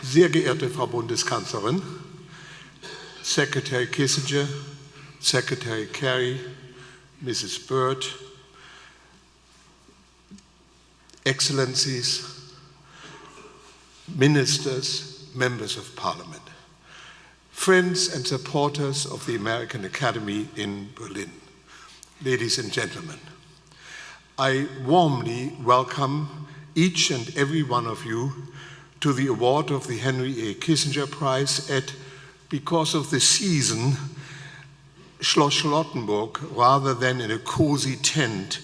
Sehr geehrte Frau Bundeskanzlerin, Secretary Kissinger, Secretary Kerry, Mrs. Byrd, Excellencies, Ministers, Members of Parliament, friends and supporters of the American Academy in Berlin, ladies and gentlemen, I warmly welcome each and every one of you to the award of the Henry A. Kissinger Prize at, because of the season, Schloss Charlottenburg, rather than in a cozy tent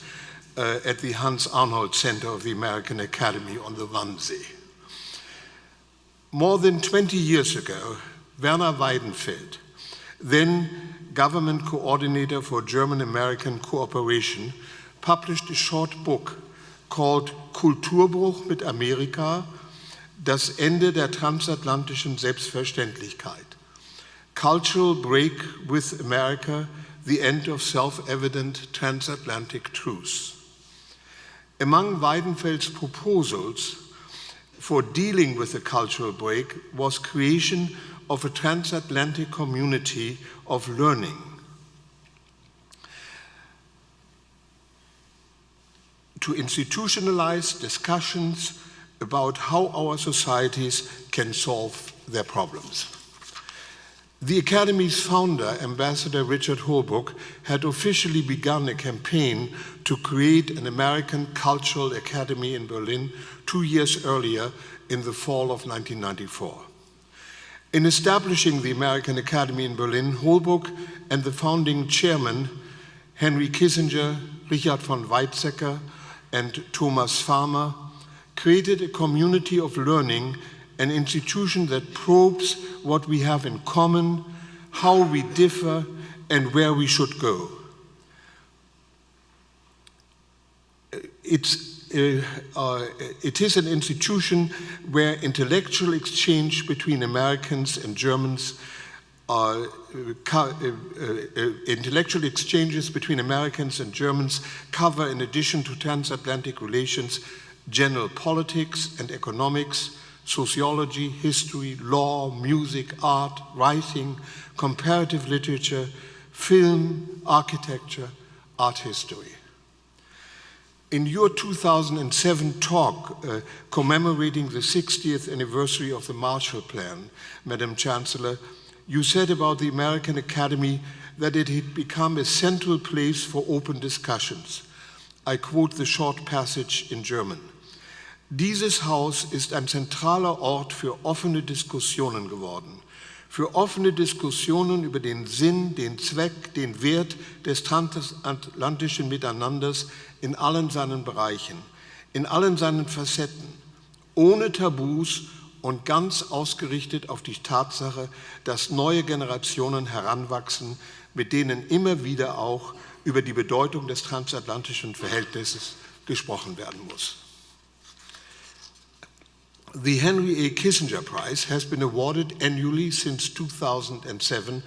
at the Hans Arnold Center of the American Academy on the Wannsee. More than 20 years ago, Werner Weidenfeld, then government coordinator for German-American cooperation, published a short book called Kulturbruch mit Amerika, das Ende der transatlantischen Selbstverständlichkeit. Cultural Break with America, the End of Self-Evident Transatlantic Truths. Among Weidenfeld's proposals for dealing with the cultural break was creation of a transatlantic community of learning. To institutionalize discussions about how our societies can solve their problems. The Academy's founder, Ambassador Richard Holbrooke, had officially begun a campaign to create an American Cultural Academy in Berlin 2 years earlier in the fall of 1994. In establishing the American Academy in Berlin, Holbrooke and the founding chairman, Henry Kissinger, Richard von Weizsäcker, and Thomas Farmer, created a community of learning, an institution that probes what we have in common, how we differ, and where we should go. It is an institution where intellectual exchange between Americans and Germans intellectual exchanges between Americans and Germans cover, in addition to transatlantic relations, general politics and economics, sociology, history, law, music, art, writing, comparative literature, film, architecture, art history. In your 2007 talk commemorating the 60th anniversary of the Marshall Plan, Madam Chancellor, you said about the American Academy that it had become a central place for open discussions. I quote the short passage in German. Dieses Haus ist ein zentraler Ort für offene Diskussionen geworden. Für offene Diskussionen über den Sinn, den Zweck, den Wert des transatlantischen Miteinanders in allen seinen Bereichen, in allen seinen Facetten, ohne Tabus und ganz ausgerichtet auf die Tatsache, dass neue Generationen heranwachsen, mit denen immer wieder auch über die Bedeutung des transatlantischen Verhältnisses gesprochen werden muss. The Henry A. Kissinger Prize has been awarded annually since 2007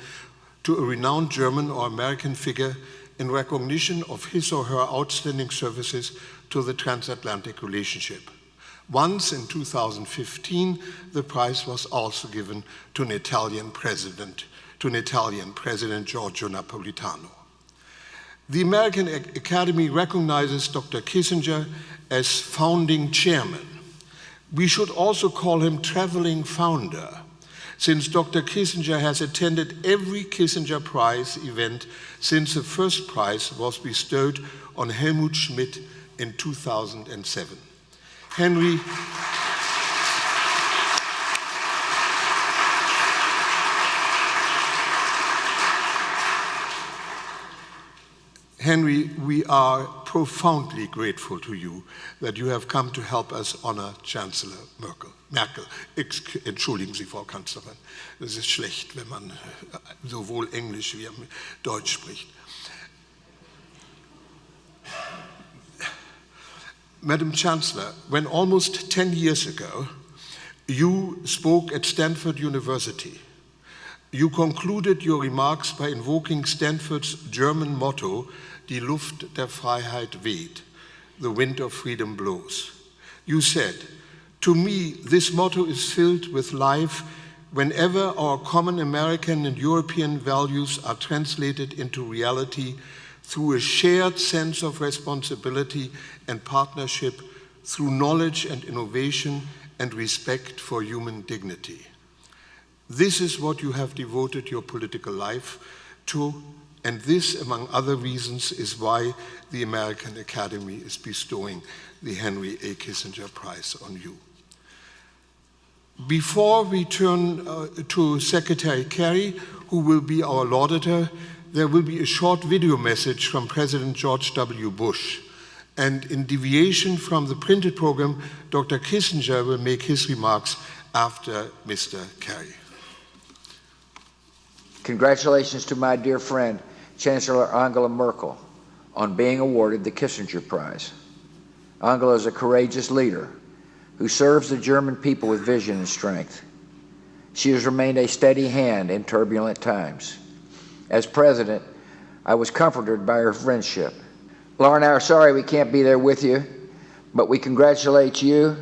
to a renowned German or American figure in recognition of his or her outstanding services to the transatlantic relationship. Once in 2015, the prize was also given to an Italian President Giorgio Napolitano. The American Academy recognizes Dr. Kissinger as founding chairman. We should also call him traveling founder, since Dr. Kissinger has attended every Kissinger Prize event since the first prize was bestowed on Helmut Schmidt in 2007. Henry, we are profoundly grateful to you that you have come to help us honor Chancellor Merkel. Entschuldigen Sie, Frau Kanzlerin, das ist schlecht, wenn man sowohl Englisch wie Deutsch spricht. Madam Chancellor, when almost 10 years ago you spoke at Stanford University, you concluded your remarks by invoking Stanford's German motto, Die Luft der Freiheit weht, the wind of freedom blows. You said, To me, this motto is filled with life whenever our common American and European values are translated into reality through a shared sense of responsibility and partnership, through knowledge and innovation and respect for human dignity. This is what you have devoted your political life to, and this, among other reasons, is why the American Academy is bestowing the Henry A. Kissinger Prize on you. Before we turn to Secretary Kerry, who will be our laudator, there will be a short video message from President George W. Bush. And in deviation from the printed program, Dr. Kissinger will make his remarks after Mr. Kerry. Congratulations to my dear friend, Chancellor Angela Merkel, on being awarded the Kissinger Prize. Angela is a courageous leader who serves the German people with vision and strength. She has remained a steady hand in turbulent times. As president, I was comforted by her friendship. Laura and I are sorry we can't be there with you, but we congratulate you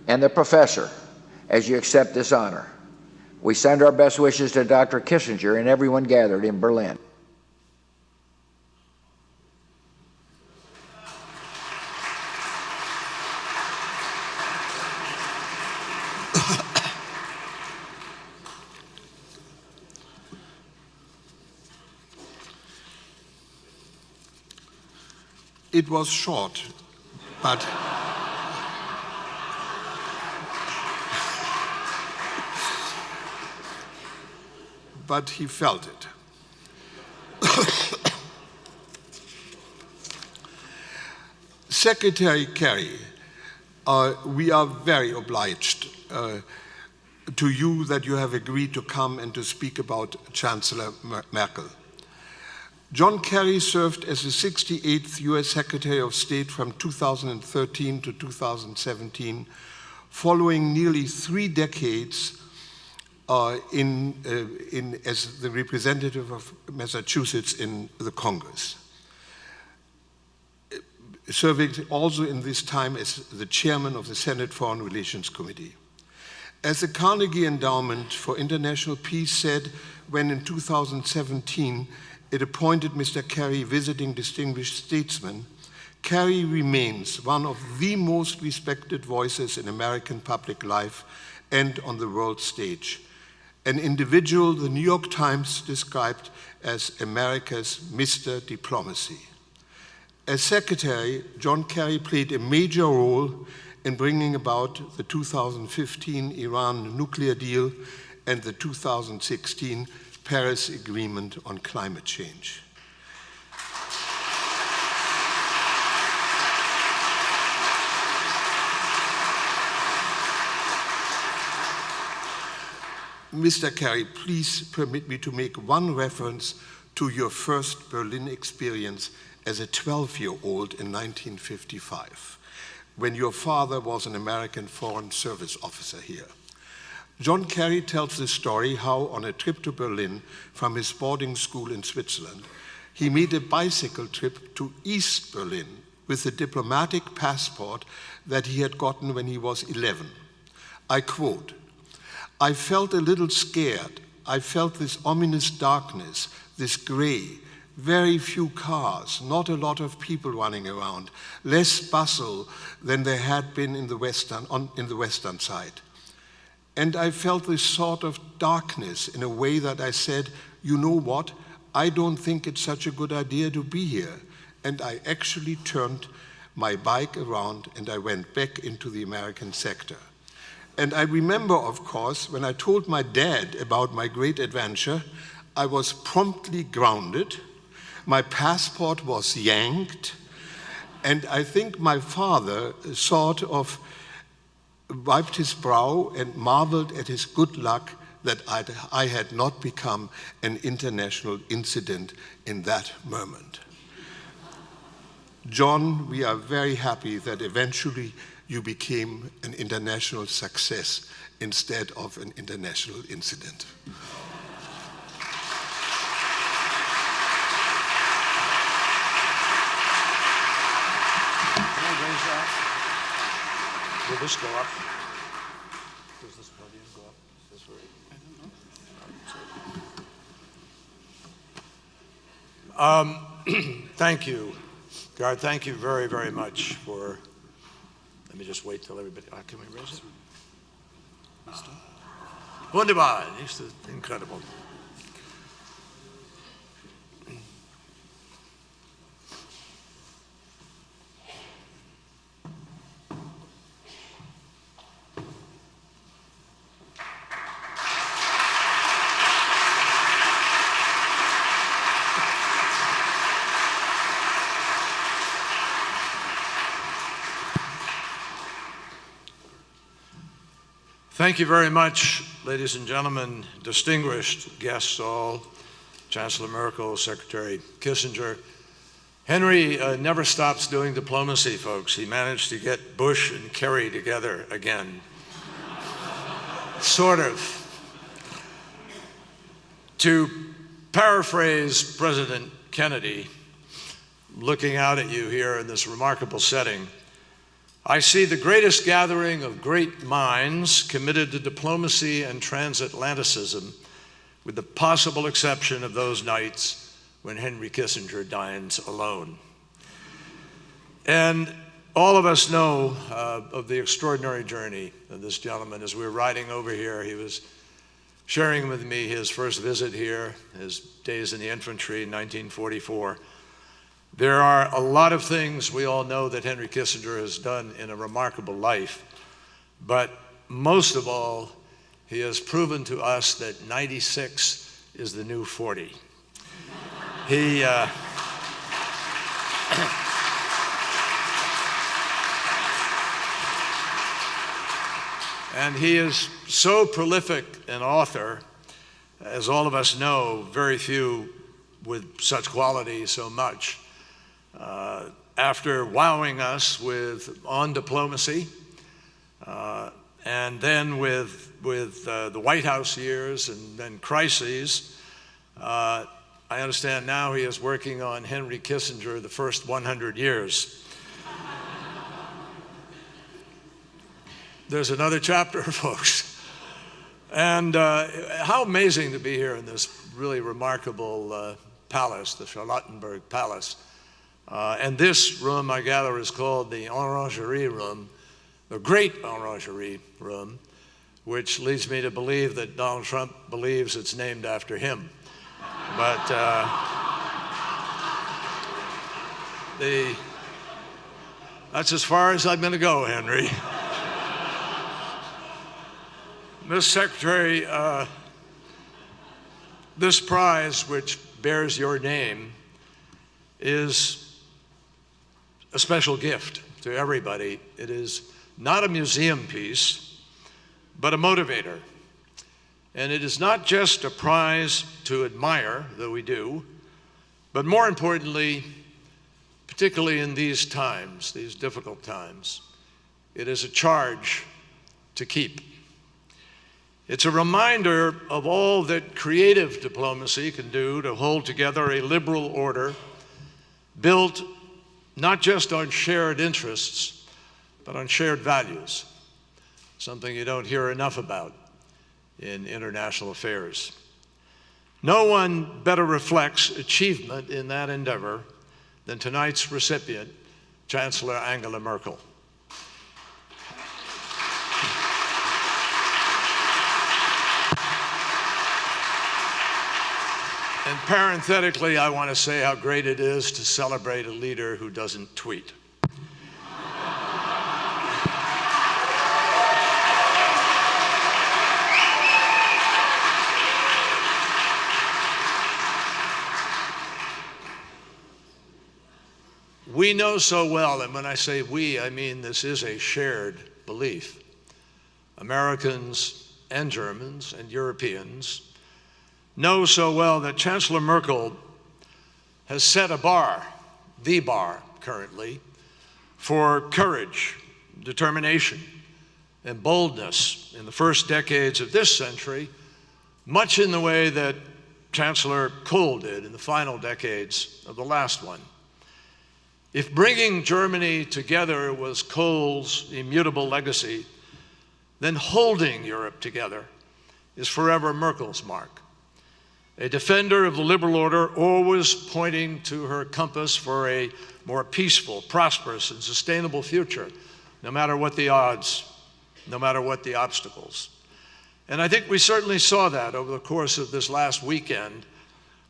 and the professor as you accept this honor. We send our best wishes to Dr. Kissinger and everyone gathered in Berlin. It was short, but he felt it. Secretary Kerry, we are very obliged to you that you have agreed to come and to speak about Chancellor Merkel. John Kerry served as the 68th US Secretary of State from 2013 to 2017, following nearly 3 decades as the representative of Massachusetts in the Congress, serving also in this time as the chairman of the Senate Foreign Relations Committee. As the Carnegie Endowment for International Peace said when in 2017 it appointed Mr. Kerry visiting distinguished statesman, Kerry remains one of the most respected voices in American public life and on the world stage, an individual the New York Times described as America's Mr. Diplomacy. As Secretary, John Kerry played a major role in bringing about the 2015 Iran nuclear deal and the 2016 Paris Agreement on climate change. Mr. Kerry, please permit me to make one reference to your first Berlin experience as a 12-year-old in 1955, when your father was an American Foreign Service officer here. John Kerry tells the story how, on a trip to Berlin from his boarding school in Switzerland, he made a bicycle trip to East Berlin with a diplomatic passport that he had gotten when he was 11. I quote, "I felt a little scared. I felt this ominous darkness, this gray, very few cars, not a lot of people running around, less bustle than there had been in the western side. And I felt this sort of darkness in a way that I said, you know what, I don't think it's such a good idea to be here. And I actually turned my bike around and I went back into the American sector. And I remember, of course, when I told my dad about my great adventure, I was promptly grounded, my passport was yanked, and I think my father sort of wiped his brow and marveled at his good luck that I had not become an international incident in that moment. John, we are very happy that eventually you became an international success instead of an international incident. Will this go up? Thank you, Garth. Thank you very, very much for, let me just wait till everybody, can we raise it? Wunderbar, it's incredible. Thank you very much, ladies and gentlemen, distinguished guests all, Chancellor Merkel, Secretary Kissinger. Henry never stops doing diplomacy, folks. He managed to get Bush and Kerry together again. Sort of. To paraphrase President Kennedy, looking out at you here in this remarkable setting, I see the greatest gathering of great minds committed to diplomacy and transatlanticism, with the possible exception of those nights when Henry Kissinger dines alone. And all of us know of the extraordinary journey of this gentleman. As we were riding over here, he was sharing with me his first visit here, his days in the infantry in 1944. There are a lot of things we all know that Henry Kissinger has done in a remarkable life, but most of all, he has proven to us that 96 is the new 40. And he is so prolific an author, as all of us know, very few with such quality so much. After wowing us on diplomacy, and then with the White House years and then crises, I understand now he is working on Henry Kissinger, the first 100 years. There's another chapter, folks. And how amazing to be here in this really remarkable palace, the Charlottenburg Palace. And this room, I gather, is called the Orangerie Room, the Great Orangerie Room, which leads me to believe that Donald Trump believes it's named after him. But that's as far as I'm going to go, Henry. Miss Secretary, this prize, which bears your name, is a special gift to everybody. It is not a museum piece, but a motivator. And it is not just a prize to admire, though we do, but more importantly, particularly in these times, these difficult times, it is a charge to keep. It's a reminder of all that creative diplomacy can do to hold together a liberal order built not just on shared interests, but on shared values, something you don't hear enough about in international affairs. No one better reflects achievement in that endeavor than tonight's recipient, Chancellor Angela Merkel. And parenthetically, I want to say how great it is to celebrate a leader who doesn't tweet. We know so well, and when I say we, I mean this is a shared belief. Americans and Germans and Europeans know so well that Chancellor Merkel has set a bar, the bar currently, for courage, determination, and boldness in the first decades of this century, much in the way that Chancellor Kohl did in the final decades of the last one. If bringing Germany together was Kohl's immutable legacy, then holding Europe together is forever Merkel's mark. a defender of the liberal order, always pointing to her compass for a more peaceful, prosperous, and sustainable future, no matter what the odds, no matter what the obstacles. And I think we certainly saw that over the course of this last weekend,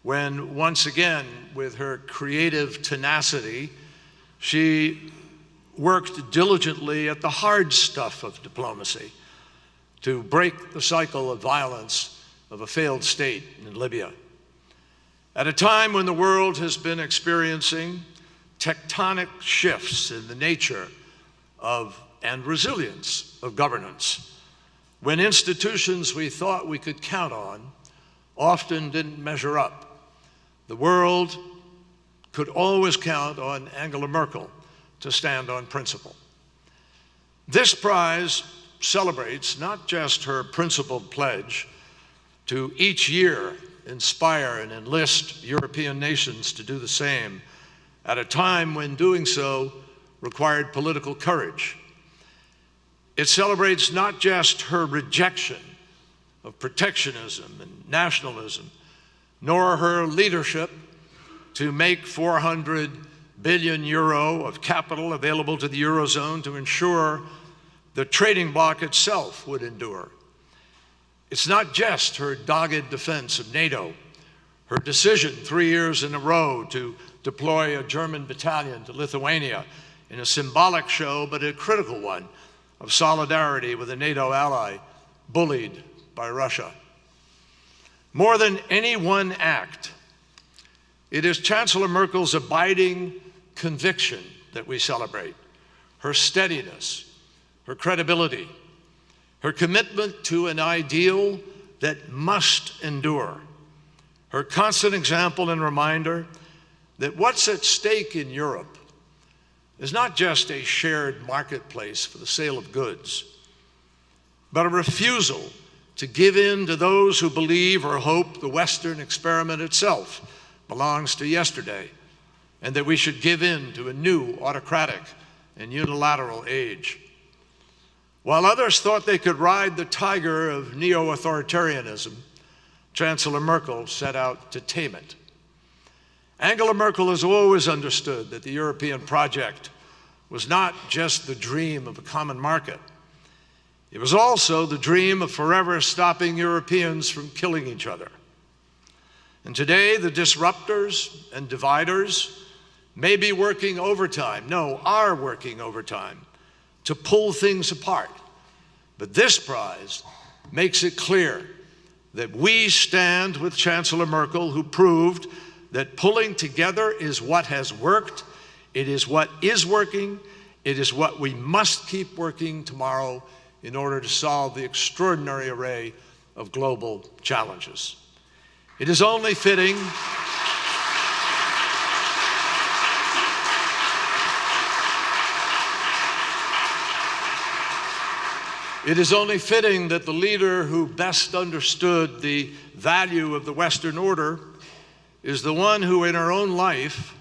when once again, with her creative tenacity, she worked diligently at the hard stuff of diplomacy to break the cycle of violence of a failed state in Libya. At a time when the world has been experiencing tectonic shifts in the nature of and resilience of governance, when institutions we thought we could count on often didn't measure up, the world could always count on Angela Merkel to stand on principle. This prize celebrates not just her principled pledge to each year inspire and enlist European nations to do the same at a time when doing so required political courage. It celebrates not just her rejection of protectionism and nationalism, nor her leadership to make 400 billion euro of capital available to the Eurozone to ensure the trading bloc itself would endure. It's not just her dogged defense of NATO, her decision 3 years in a row to deploy a German battalion to Lithuania in a symbolic show, but a critical one, of solidarity with a NATO ally bullied by Russia. More than any one act, it is Chancellor Merkel's abiding conviction that we celebrate, her steadiness, her credibility, her commitment to an ideal that must endure, her constant example and reminder that what's at stake in Europe is not just a shared marketplace for the sale of goods, but a refusal to give in to those who believe or hope the Western experiment itself belongs to yesterday, and that we should give in to a new autocratic and unilateral age. While others thought they could ride the tiger of neo-authoritarianism, Chancellor Merkel set out to tame it. Angela Merkel has always understood that the European project was not just the dream of a common market. It was also the dream of forever stopping Europeans from killing each other. And today, the disruptors and dividers may be working overtime, are working overtime to pull things apart. But this prize makes it clear that we stand with Chancellor Merkel, who proved that pulling together is what has worked, it is what is working, it is what we must keep working tomorrow in order to solve the extraordinary array of global challenges. It is only fitting that the leader who best understood the value of the Western order is the one who in her own life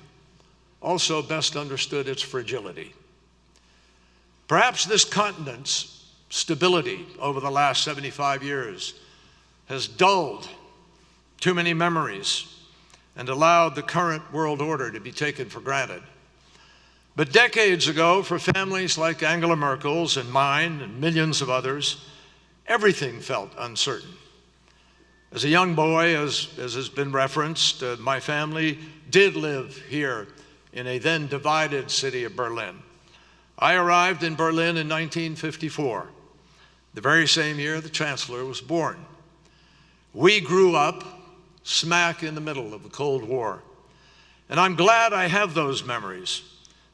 also best understood its fragility. Perhaps this continent's stability over the last 75 years has dulled too many memories and allowed the current world order to be taken for granted. But decades ago, for families like Angela Merkel's and mine and millions of others, everything felt uncertain. As a young boy, as has been referenced, my family did live here in a then divided city of Berlin. I arrived in Berlin in 1954, the very same year the Chancellor was born. We grew up smack in the middle of the Cold War. And I'm glad I have those memories.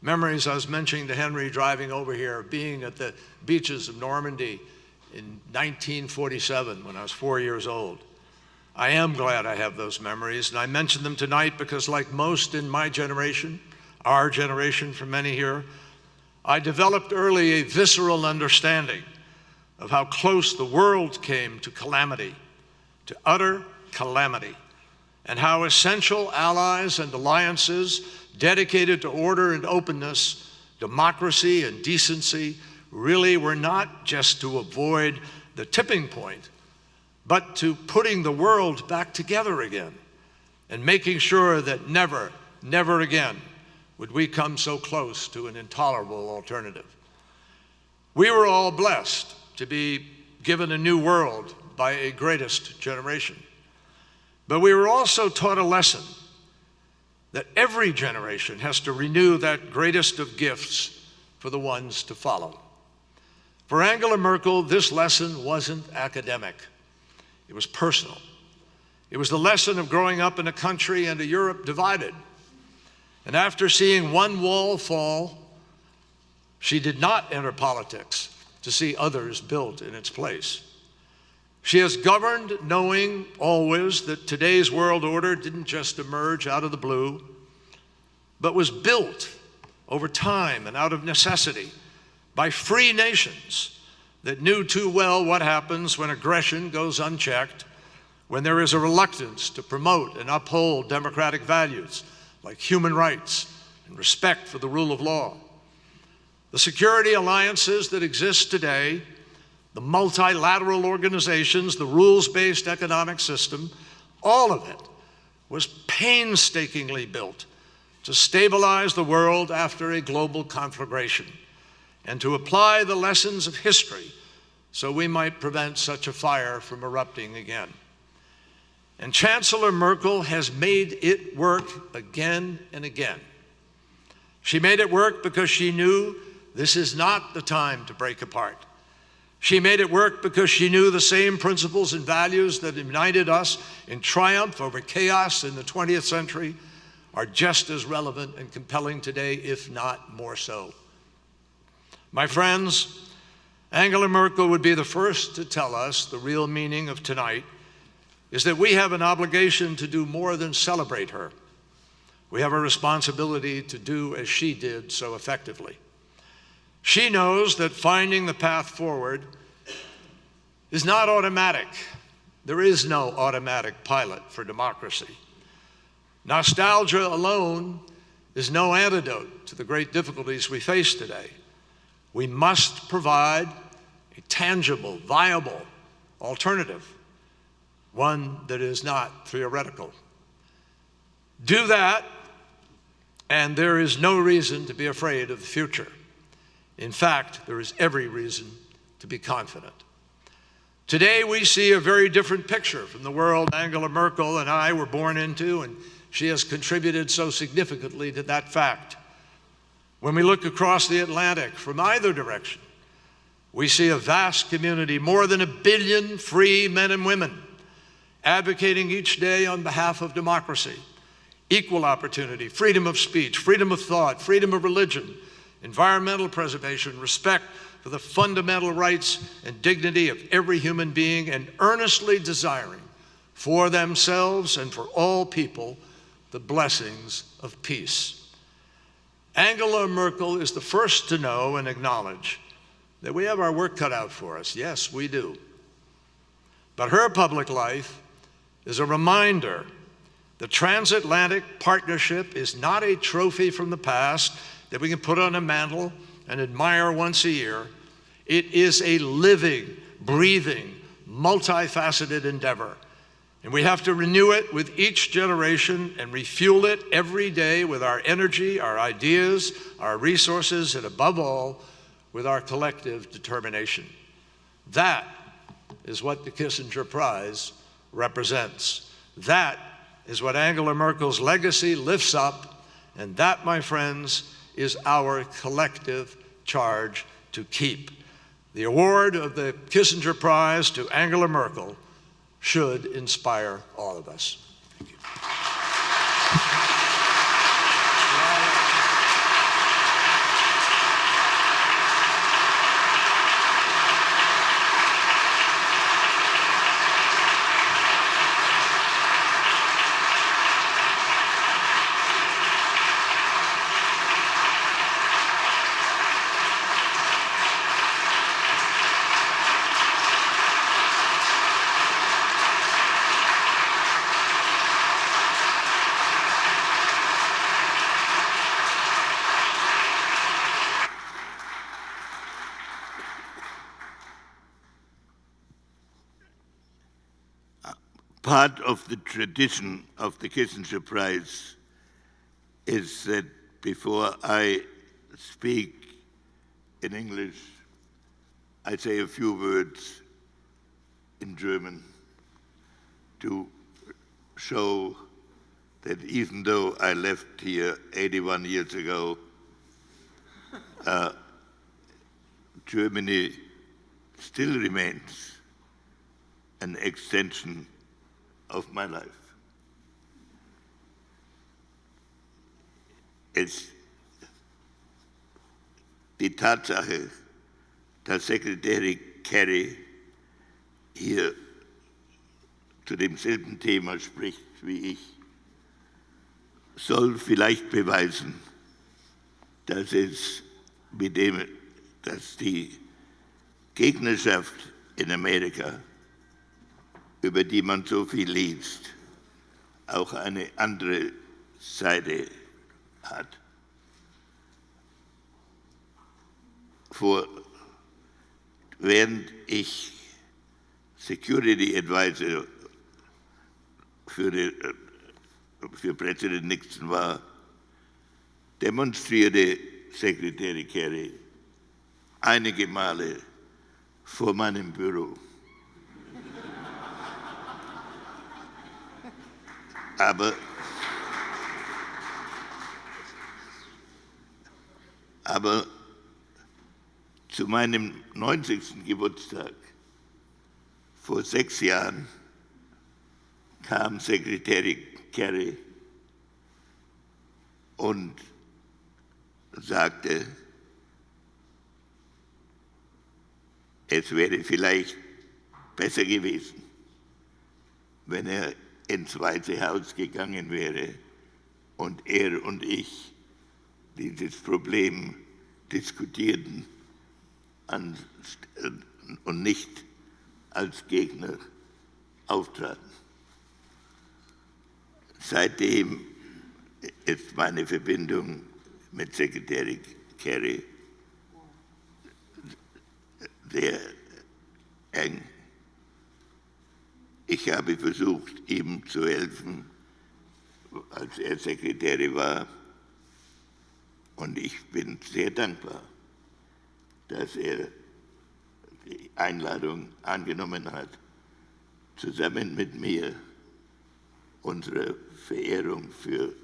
Memories I was mentioning to Henry driving over here, being at the beaches of Normandy in 1947 when I was 4 years old. I am glad I have those memories, and I mention them tonight because, like most in my generation, our generation for many here, I developed early a visceral understanding of how close the world came to calamity, to utter calamity, and how essential allies and alliances dedicated to order and openness, democracy and decency really were not just to avoid the tipping point, but to putting the world back together again and making sure that never, never again would we come so close to an intolerable alternative. We were all blessed to be given a new world by a greatest generation. But we were also taught a lesson that every generation has to renew that greatest of gifts for the ones to follow. For Angela Merkel, this lesson wasn't academic. It was personal. It was the lesson of growing up in a country and a Europe divided. And after seeing one wall fall, she did not enter politics to see others built in its place. She has governed knowing always that today's world order didn't just emerge out of the blue, but was built over time and out of necessity by free nations that knew too well what happens when aggression goes unchecked, when there is a reluctance to promote and uphold democratic values like human rights and respect for the rule of law. The security alliances that exist today, the multilateral organizations, the rules-based economic system, all of it was painstakingly built to stabilize the world after a global conflagration and to apply the lessons of history so we might prevent such a fire from erupting again. And Chancellor Merkel has made it work again and again. She made it work because she knew this is not the time to break apart. She made it work because she knew the same principles and values that united us in triumph over chaos in the 20th century are just as relevant and compelling today, if not more so. My friends, Angela Merkel would be the first to tell us the real meaning of tonight is that we have an obligation to do more than celebrate her. We have a responsibility to do as she did so effectively. She knows that finding the path forward is not automatic. There is no automatic pilot for democracy. Nostalgia alone is no antidote to the great difficulties we face today. We must provide a tangible, viable alternative, one that is not theoretical. Do that, and there is no reason to be afraid of the future. In fact, there is every reason to be confident. Today, we see a very different picture from the world Angela Merkel and I were born into, and she has contributed so significantly to that fact. When we look across the Atlantic from either direction, we see a vast community, more than 1 billion free men and women, advocating each day on behalf of democracy, equal opportunity, freedom of speech, freedom of thought, freedom of religion, environmental preservation, respect for the fundamental rights and dignity of every human being, and earnestly desiring for themselves and for all people the blessings of peace. Angela Merkel is the first to know and acknowledge that we have our work cut out for us. Yes, we do. But her public life is a reminder the transatlantic partnership is not a trophy from the past that we can put on a mantle and admire once a year. It is a living, breathing, multifaceted endeavor. And we have to renew it with each generation and refuel it every day with our energy, our ideas, our resources, and above all, with our collective determination. That is what the Kissinger Prize represents. That is what Angela Merkel's legacy lifts up, and that, my friends, is our collective charge to keep. The award of the Kissinger Prize to Angela Merkel should inspire all of us. Thank you. Part of the tradition of the Kissinger Prize is that before I speak in English, I say a few words in German to show that even though I left here 81 years ago, Germany still remains an extension of my life. Die Tatsache, dass Secretary Kerry hier zu demselben Thema spricht wie ich, soll vielleicht beweisen, dass die Gegnerschaft in Amerika, über die man so viel liest, auch eine andere Seite hat. Während ich Security Advisor für Präsident Nixon war, demonstrierte Secretary Kerry einige Male vor meinem Büro. Aber zu meinem 90. Geburtstag vor 6 Jahren kam Secretary Kerry und sagte, es wäre vielleicht besser gewesen, wenn er ins Weiße Haus gegangen wäre und er und ich dieses Problem diskutierten und nicht als Gegner auftraten. Seitdem ist meine Verbindung mit Secretary Kerry sehr eng. Ich habe versucht, ihm zu helfen, als er Sekretär war, und ich bin sehr dankbar, dass er die Einladung angenommen hat, zusammen mit mir unsere Verehrung für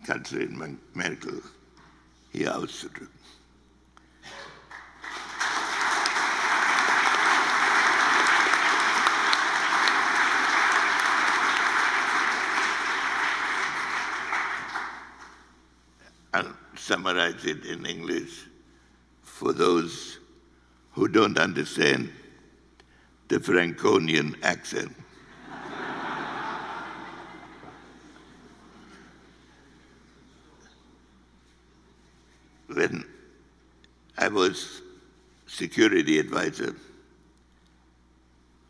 Kanzlerin Merkel hier auszudrücken. I'll summarize it in English for those who don't understand the Franconian accent. When I was security advisor,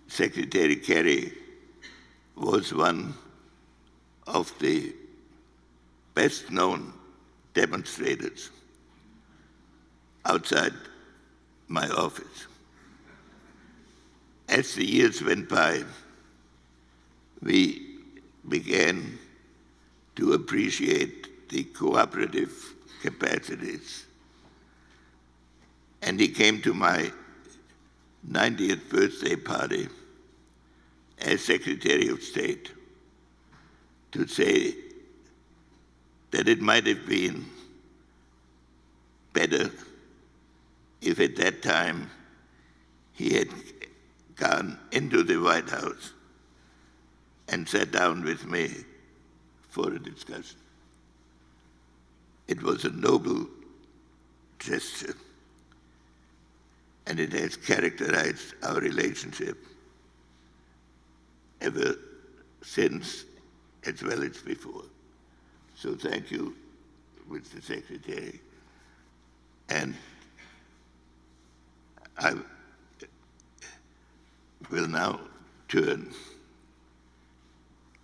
Secretary Kerry was one of the best-known demonstrators outside my office. As the years went by, we began to appreciate the cooperative capacities. And he came to my 90th birthday party as Secretary of State to say that it might have been better if at that time he had gone into the White House and sat down with me for a discussion. It was a noble gesture, and it has characterized our relationship ever since as well as before. So thank you, Mr. Secretary. And I will now turn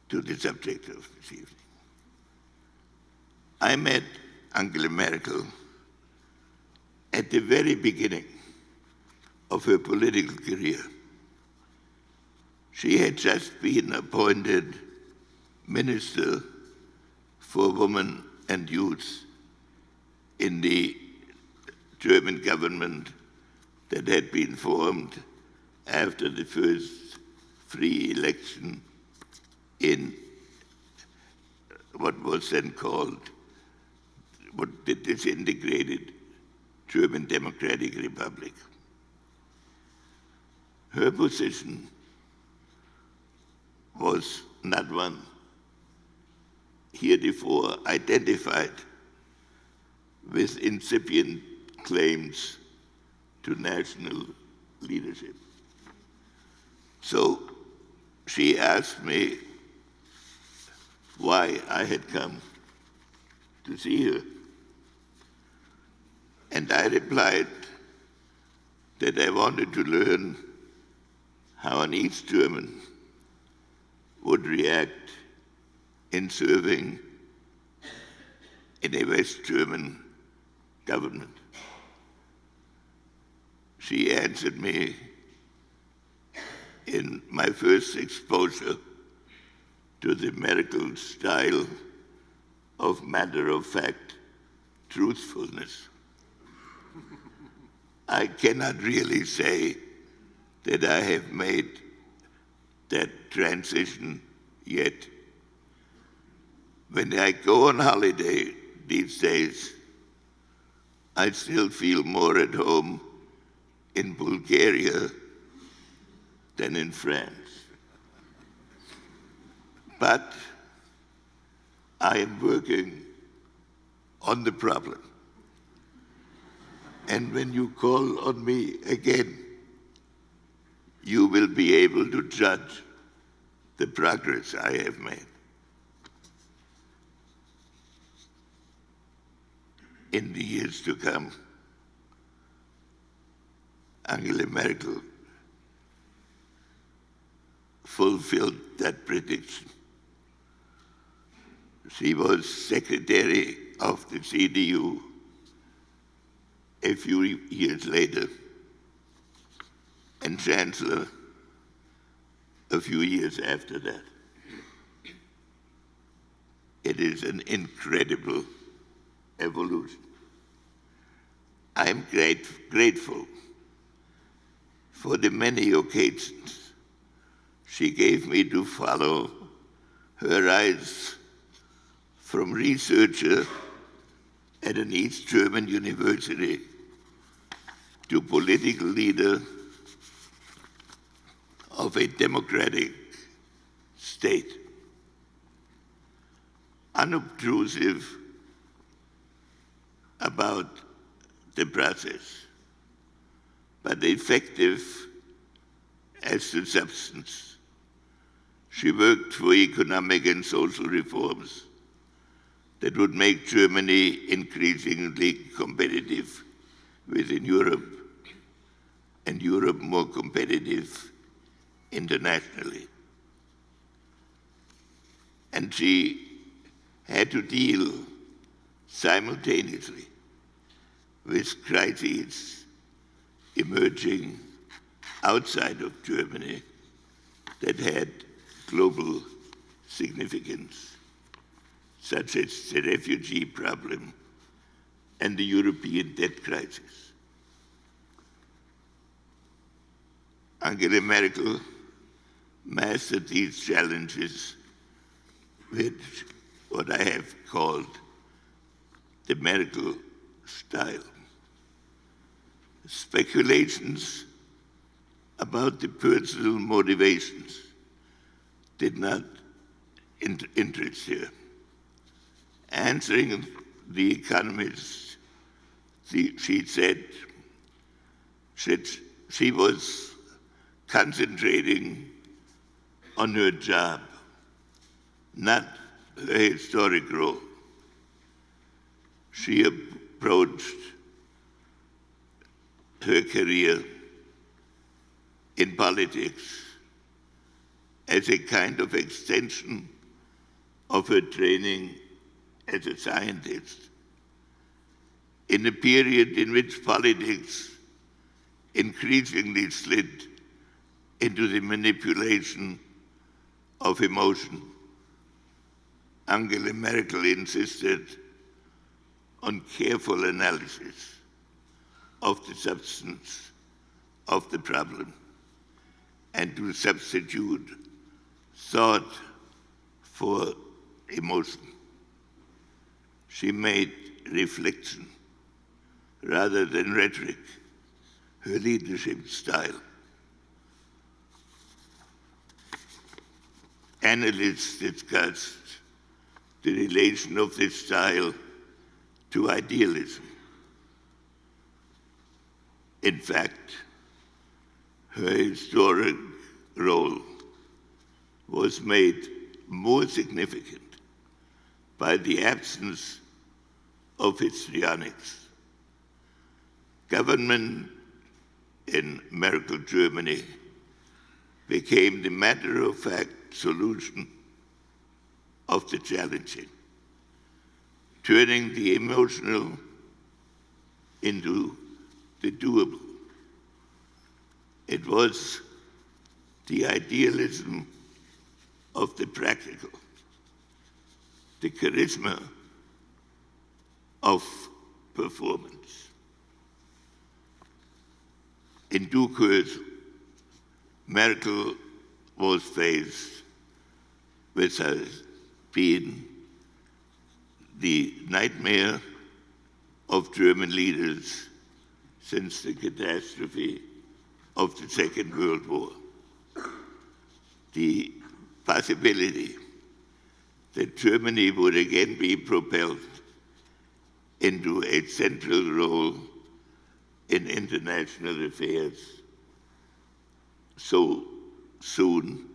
to the subject of this evening. I met Angela Merkel at the very beginning of her political career. She had just been appointed Minister for Women and Youth in the German government that had been formed after the first free election in what was then called the disintegrated German Democratic Republic. Her position was not one heretofore identified with incipient claims to national leadership. So she asked me why I had come to see her. And I replied that I wanted to learn how an East German would react in serving in a West German government. She answered me in my first exposure to the Merkel style of matter-of-fact truthfulness. I cannot really say that I have made that transition yet. When I go on holiday these days, I still feel more at home in Bulgaria than in France. But I am working on the problem. And when you call on me again, you will be able to judge the progress I have made. In the years to come, Angela Merkel fulfilled that prediction. She was Secretary of the CDU a few years later and Chancellor a few years after that. It is an incredible evolution. I am grateful for the many occasions she gave me to follow her rise from researcher at an East German university to political leader of a democratic state. Unobtrusive about the process, but effective as to substance. She worked for economic and social reforms that would make Germany increasingly competitive within Europe and Europe more competitive internationally. And she had to deal simultaneously with crises emerging outside of Germany that had global significance, such as the refugee problem and the European debt crisis. Angela Merkel mastered these challenges with what I have called the Merkel style. Speculations about the personal motivations did not interest her. Answering the economists, she said she was concentrating on her job, not her historic role. She approached her career in politics as a kind of extension of her training as a scientist. In a period in which politics increasingly slid into the manipulation of emotion. Angela Merkel insisted on careful analysis of the substance of the problem and to substitute thought for emotion. She made reflection rather than rhetoric her leadership style. Analysts discussed the relation of this style to idealism. In fact, her historic role was made more significant by the absence of histrionics. Government in Merkel Germany became the matter-of-fact solution of the challenging, turning the emotional into the doable. It was the idealism of the practical, the charisma of performance. In due course, Merkel was faced with has been the nightmare of German leaders since the catastrophe of the Second World War. The possibility that Germany would again be propelled into a central role in international affairs so soon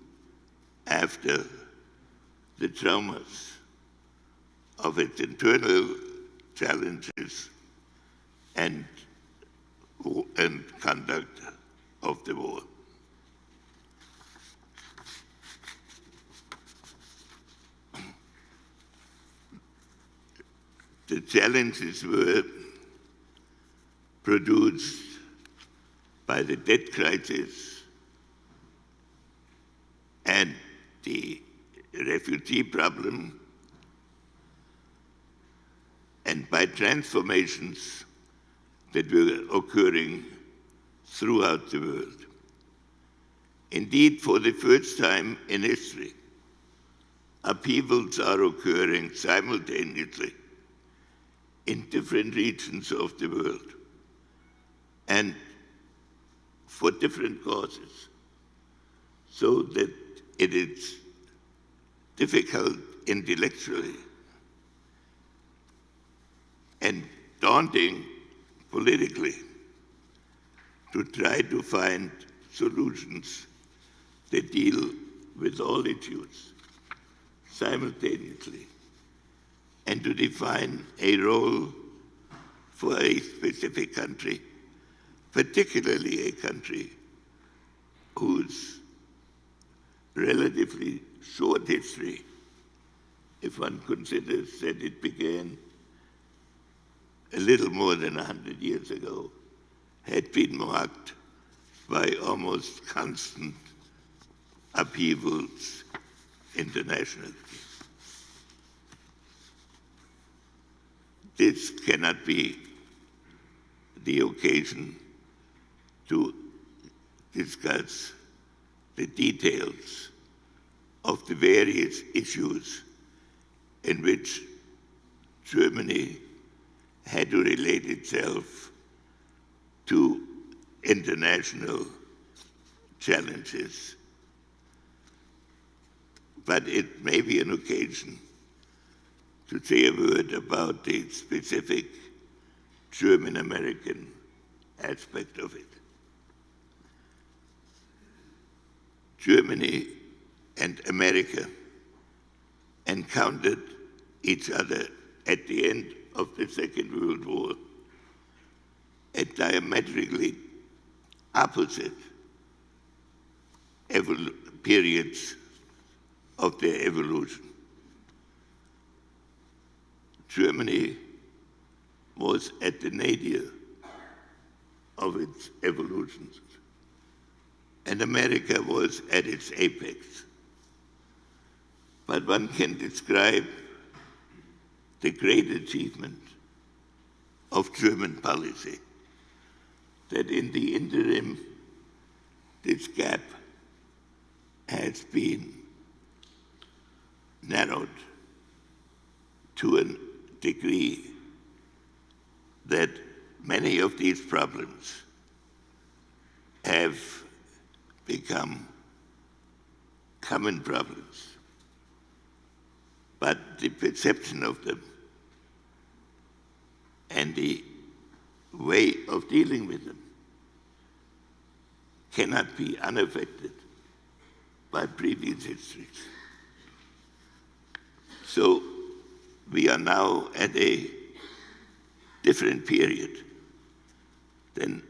after the traumas of its internal challenges and conduct of the war. The challenges were produced by the debt crisis and the refugee problem, and by transformations that were occurring throughout the world. Indeed, for the first time in history, upheavals are occurring simultaneously in different regions of the world and for different causes, so that it is difficult intellectually and daunting politically to try to find solutions that deal with all issues simultaneously and to define a role for a specific country, particularly a country whose relatively short history, if one considers that it began a little more than 100 years ago, had been marked by almost constant upheavals internationally. This cannot be the occasion to discuss the details of the various issues in which Germany had to relate itself to international challenges. But it may be an occasion to say a word about the specific German-American aspect of it. Germany and America encountered each other at the end of the Second World War at diametrically opposite periods of their evolution. Germany was at the nadir of its evolution. and America was at its apex. But one can describe the great achievement of German policy, that in the interim, this gap has been narrowed to a degree that many of these problems have become common problems, but the perception of them and the way of dealing with them cannot be unaffected by previous histories. So we are now at a different period than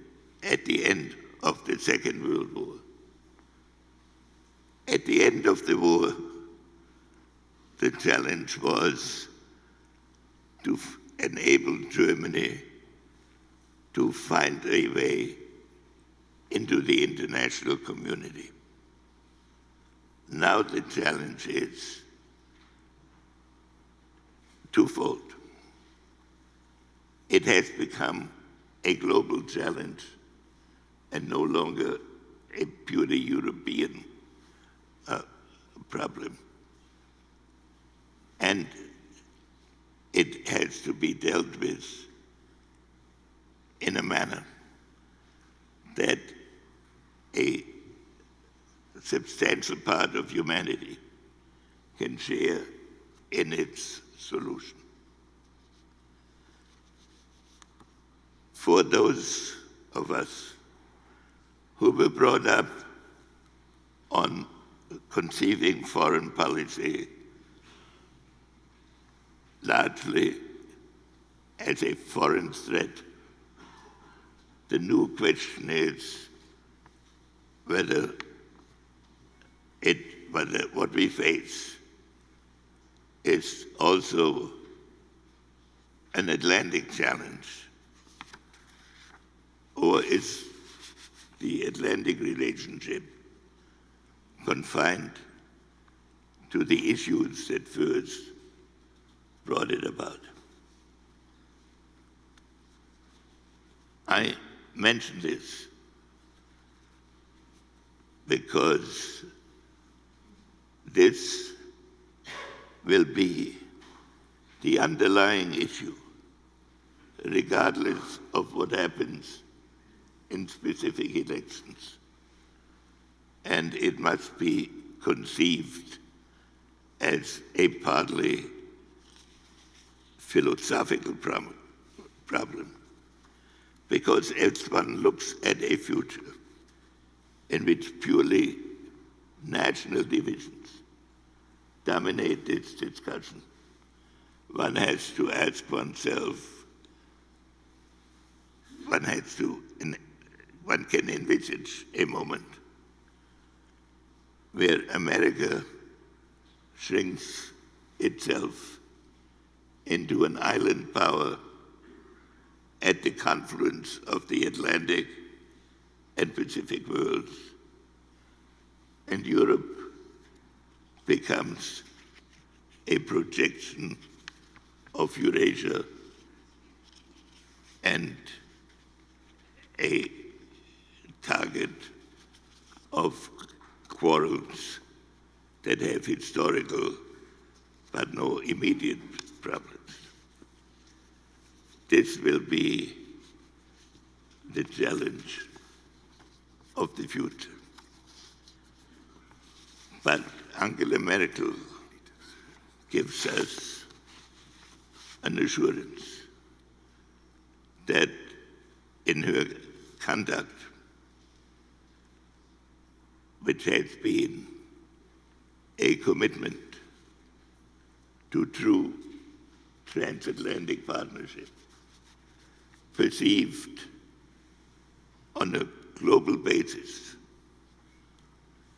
at the end of the Second World War. At the end of the war, the challenge was to enable Germany to find a way into the international community. Now the challenge is twofold. It has become a global challenge and no longer a purely European problem. And it has to be dealt with in a manner that a substantial part of humanity can share in its solution. For those of us who were brought up on conceiving foreign policy largely as a foreign threat, the new question is whether what we face is also an Atlantic challenge, or is the Atlantic relationship confined to the issues that first brought it about? I mention this because this will be the underlying issue, regardless of what happens in specific elections. And it must be conceived as a partly philosophical problem. Because as one looks at a future in which purely national divisions dominate this discussion, one has to ask oneself, one can envisage a moment where America shrinks itself into an island power at the confluence of the Atlantic and Pacific worlds, and Europe becomes a projection of Eurasia and a target of quarrels that have historical but no immediate problems. This will be the challenge of the future. But Angela Merkel gives us an assurance that in her conduct, which has been a commitment to true transatlantic partnership, perceived on a global basis,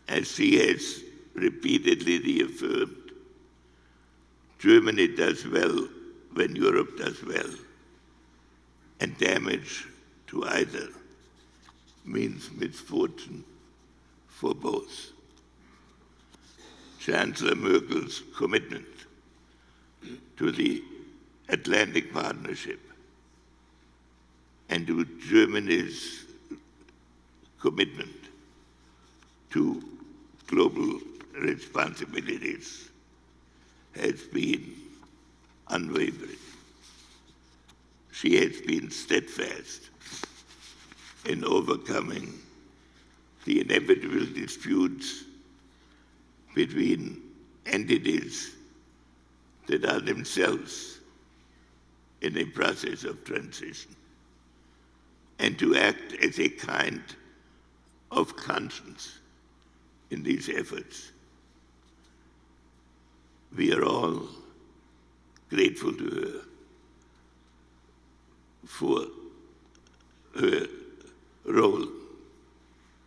as she has repeatedly reaffirmed, Germany does well when Europe does well, and damage to either means misfortune for both. Chancellor Merkel's commitment to the Atlantic Partnership and to Germany's commitment to global responsibilities has been unwavering. She has been steadfast in overcoming the inevitable disputes between entities that are themselves in a process of transition, and to act as a kind of conscience in these efforts. We are all grateful to her for her role